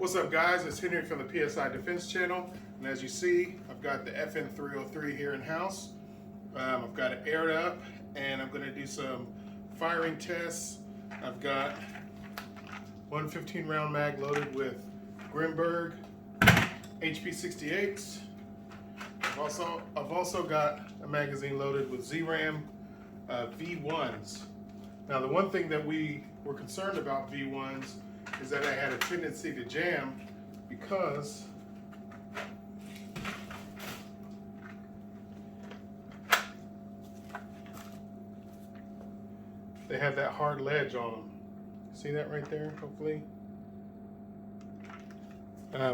What's up, guys? It's Henry from the PSI Defense Channel, and as you see, I've got the FN303 here in house. I've got it aired up, and I'm going to do some firing tests. I've got one 15-round mag loaded with Grimburg HP68s. I've also got a magazine loaded with zram V1s. Now, the one thing that we were concerned about V1s is that I had a tendency to jam because they have that hard ledge on them. See that right there, hopefully?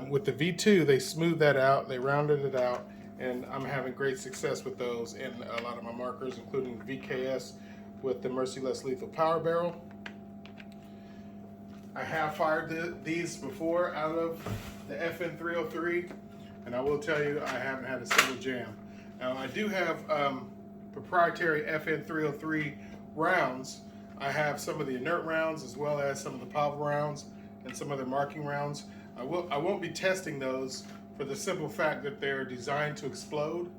With the V2, they smoothed that out, they rounded it out, and I'm having great success with those in a lot of my markers, including the VKS with the Merciless Lethal Power Barrel. I have fired these before out of the FN303, and I will tell you I haven't had a single jam. Now, I do have proprietary FN303 rounds. I have some of the inert rounds as well as some of the power rounds and some of the marking rounds. I won't be testing those for the simple fact that they're designed to explode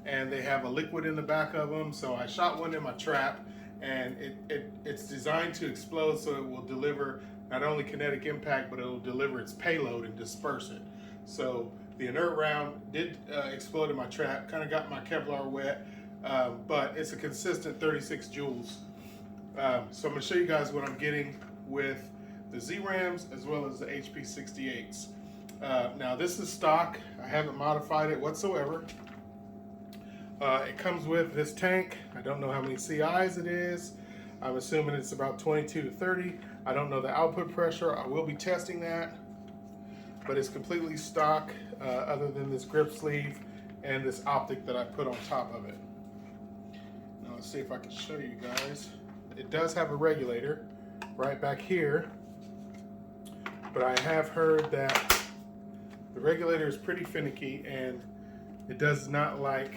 and they have a liquid in the back of them. So I shot one in my trap, and it's designed to explode, so it will deliver not only kinetic impact, but it will deliver its payload and disperse it. So the inert round did explode in my trap, kind of got my Kevlar wet, but it's a consistent 36 joules. So I'm going to show you guys what I'm getting with the ZRAMs as well as the HP68s. Now, this is stock. I haven't modified it whatsoever. It comes with this tank. I don't know how many CIs it is. I'm assuming it's about 22 to 30. I don't know the output pressure. I will be testing that, but it's completely stock other than this grip sleeve and this optic that I put on top of it. Now let's see if I can show you guys. It does have a regulator right back here, but I have heard that the regulator is pretty finicky and it does not like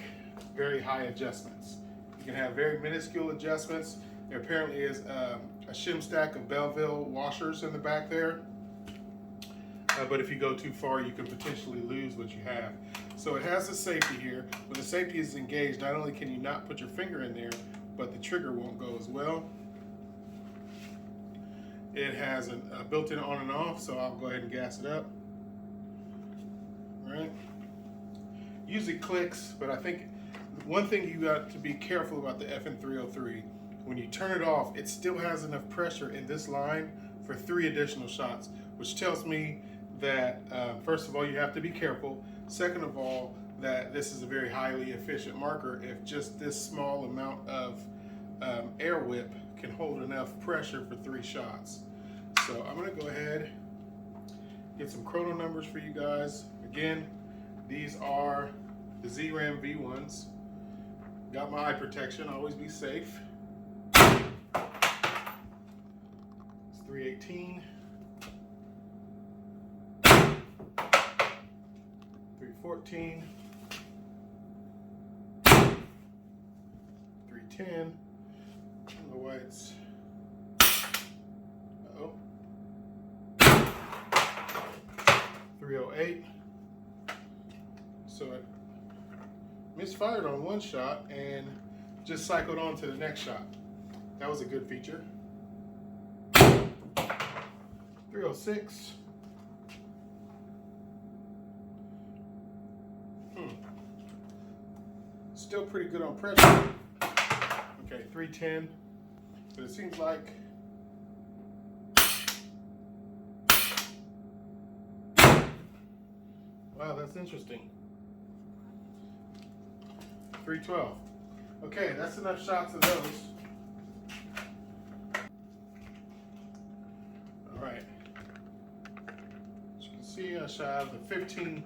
very high adjustments. You can have very minuscule adjustments. There apparently is a shim stack of Belleville washers in the back there, but if you go too far, you can potentially lose what you have. So it has a safety here. When the safety is engaged, not only can you not put your finger in there, but the trigger won't go as well. It has a built-in on and off, so I'll go ahead and gas it up. All right. Usually clicks, but I think one thing you got to be careful about the FN303, when you turn it off, it still has enough pressure in this line for 3 additional shots, which tells me that first of all, you have to be careful. Second of all, that this is a very highly efficient marker if just this small amount of air whip can hold enough pressure for 3 shots. So I'm gonna go ahead, get some chrono numbers for you guys. Again, these are the ZRAM V1s. Got my eye protection, always be safe. It's 318. 314. 310. I don't know why it's, uh-oh. 308. So it misfired on one shot and just cycled on to the next shot. That was a good feature. 306. Still pretty good on pressure. Okay, 310. But it seems like wow, that's interesting. 312. Okay, that's enough shots of those. All right. As you can see, I shot out of the 15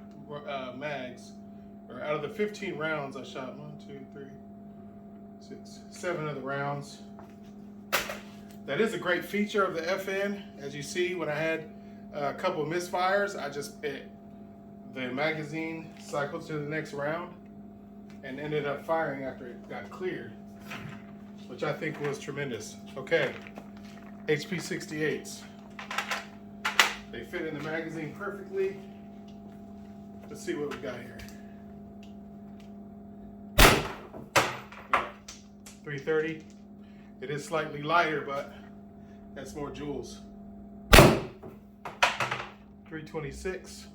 mags, or out of the 15 rounds, I shot 1, 2, 3, 6, 7 of the rounds. That is a great feature of the FN. As you see, when I had a couple of misfires, the magazine cycled to the next round and ended up firing after it got cleared, which I think was tremendous. Okay, HP68s. They They fit in the magazine perfectly. Let's see what we got here. 330. It is slightly lighter, but that's more joules. 326.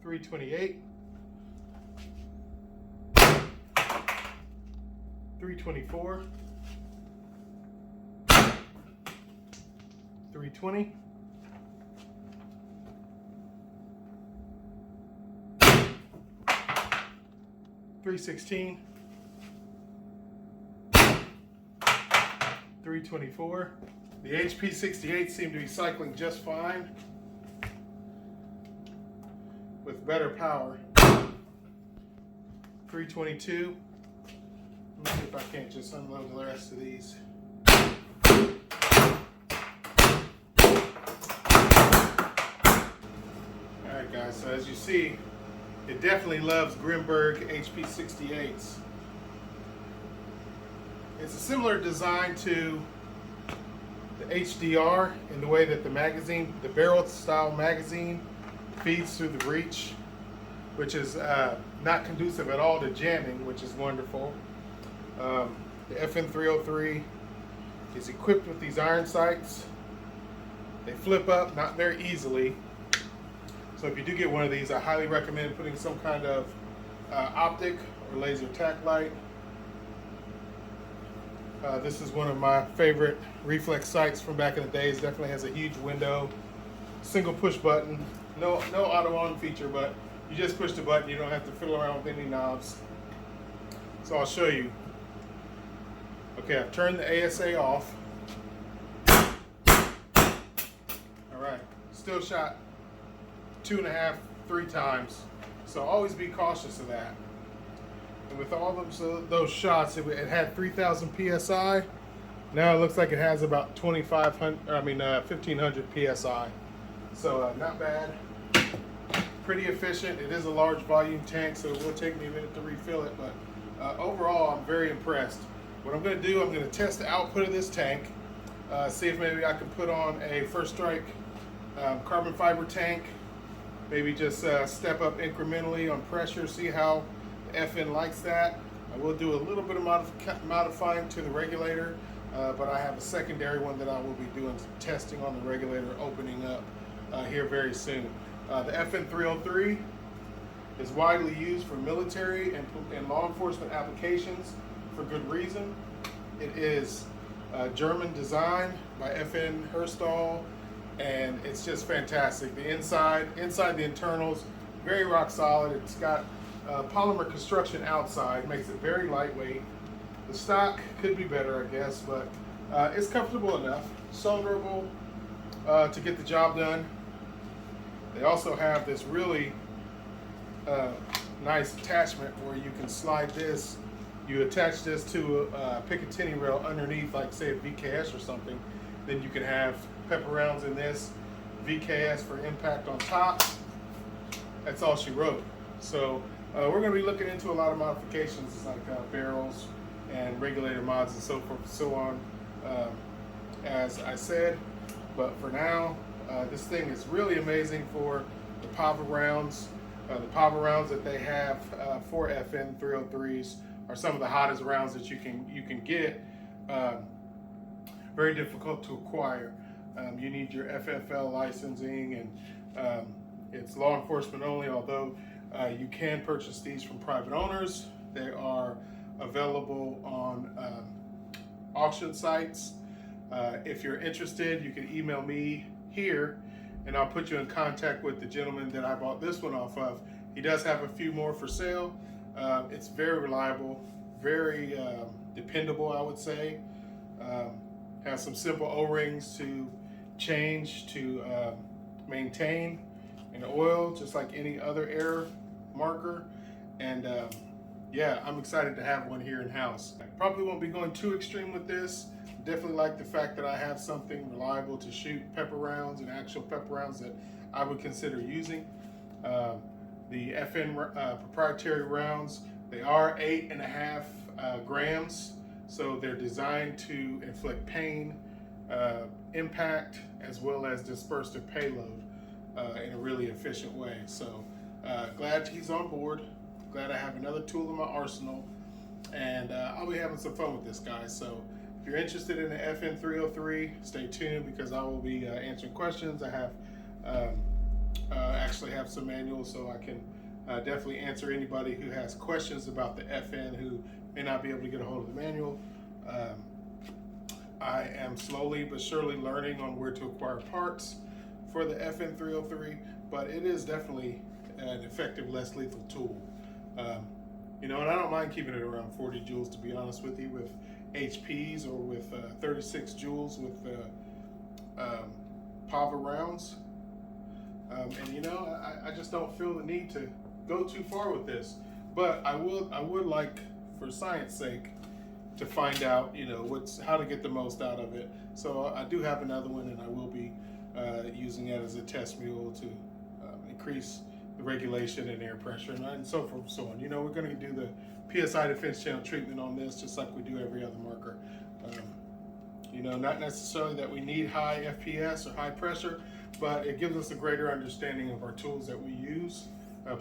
328. 324. 320. 316. 324. The HP68 seem to be cycling just fine with better power. 322. Let me see if I can't just unload the rest of these. Alright guys, so as you see, it definitely loves Grimburg HP68s. It's a similar design to the HDR in the way that the magazine, the barrel style magazine, feeds through the breech, which is not conducive at all to jamming, which is wonderful. The FN303 is equipped with these iron sights. They flip up not very easily. So if you do get one of these, I highly recommend putting some kind of optic or laser tack light. This is one of my favorite reflex sights from back in the days. Definitely has a huge window, single push button, no auto on feature, but you just push the button. You don't have to fiddle around with any knobs. So I'll show you. Okay, I've turned the ASA off. All right, still shot 2.5, 3 times. So always be cautious of that. And with all of those shots, it had 3,000 PSI. Now it looks like it has about 1,500 PSI. So not bad. Pretty efficient. It is a large volume tank, so it will take me a minute to refill it. But overall, I'm very impressed. What I'm going to do, I'm going to test the output of this tank. See if maybe I can put on a First Strike carbon fiber tank. Maybe just step up incrementally on pressure, see how the FN likes that. I will do a little bit of modifying to the regulator, but I have a secondary one that I will be doing some testing on the regulator opening up here very soon. The FN303 is widely used for military and law enforcement applications for good reason. It is German design by FN Herstall, and it's just fantastic. The inside the internals, very rock solid. It's got polymer construction outside, makes it very lightweight. The stock could be better, I guess, but it's comfortable enough, solderable to get the job done. They also have this really nice attachment where you can slide this. You attach this to a Picatinny rail underneath, like say a VKS or something. Then you can have pepper rounds in this, VKS for impact on top. That's all she wrote. So we're going to be looking into a lot of modifications like barrels and regulator mods and so forth and so on, as I said. But for now, this thing is really amazing for the power rounds. The power rounds that they have for FN 303s are some of the hottest rounds that you can get. Very difficult to acquire. You need your FFL licensing, and it's law enforcement only, although you can purchase these from private owners. They are available on auction sites. If you're interested, you can email me here and I'll put you in contact with the gentleman that I bought this one off of. He does have a few more for sale. It's very reliable, very dependable, I would say. Has some simple O-rings to change, to maintain, and oil, just like any other air marker. And yeah, I'm excited to have one here in house. I probably won't be going too extreme with this. Definitely like the fact that I have something reliable to shoot pepper rounds and actual pepper rounds that I would consider using. The FN proprietary rounds, they are 8.5 grams, so they're designed to inflict pain impact as well as disperse the payload in a really efficient way. So glad he's on board. Glad I have another tool in my arsenal, and I'll be having some fun with this, guys. So if you're interested in the FN303, stay tuned because I will be answering questions. I have actually have some manuals, so I can definitely answer anybody who has questions about the FN who may not be able to get a hold of the manual. I am slowly but surely learning on where to acquire parts for the FN303, but it is definitely an effective, less lethal tool. You know, and I don't mind keeping it around 40 joules, to be honest with you, with HPs or with 36 joules with PAVA rounds. And you know, I just don't feel the need to go too far with this, but I would like, for science sake, to find out, you know, how to get the most out of it. So I do have another one, and I will be using it as a test mule to increase the regulation and air pressure and so forth and so on. You know, we're going to do the PSI defense channel treatment on this just like we do every other marker. You know, not necessarily that we need high FPS or high pressure, but it gives us a greater understanding of our tools that we use,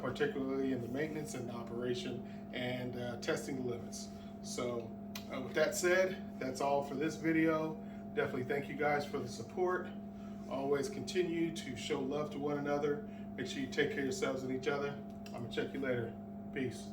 particularly in the maintenance and the operation and testing the limits. So with that said, that's all for this video. Definitely thank you guys for the support. Always continue to show love to one another. Make sure you take care of yourselves and each other. I'm gonna check you later. Peace.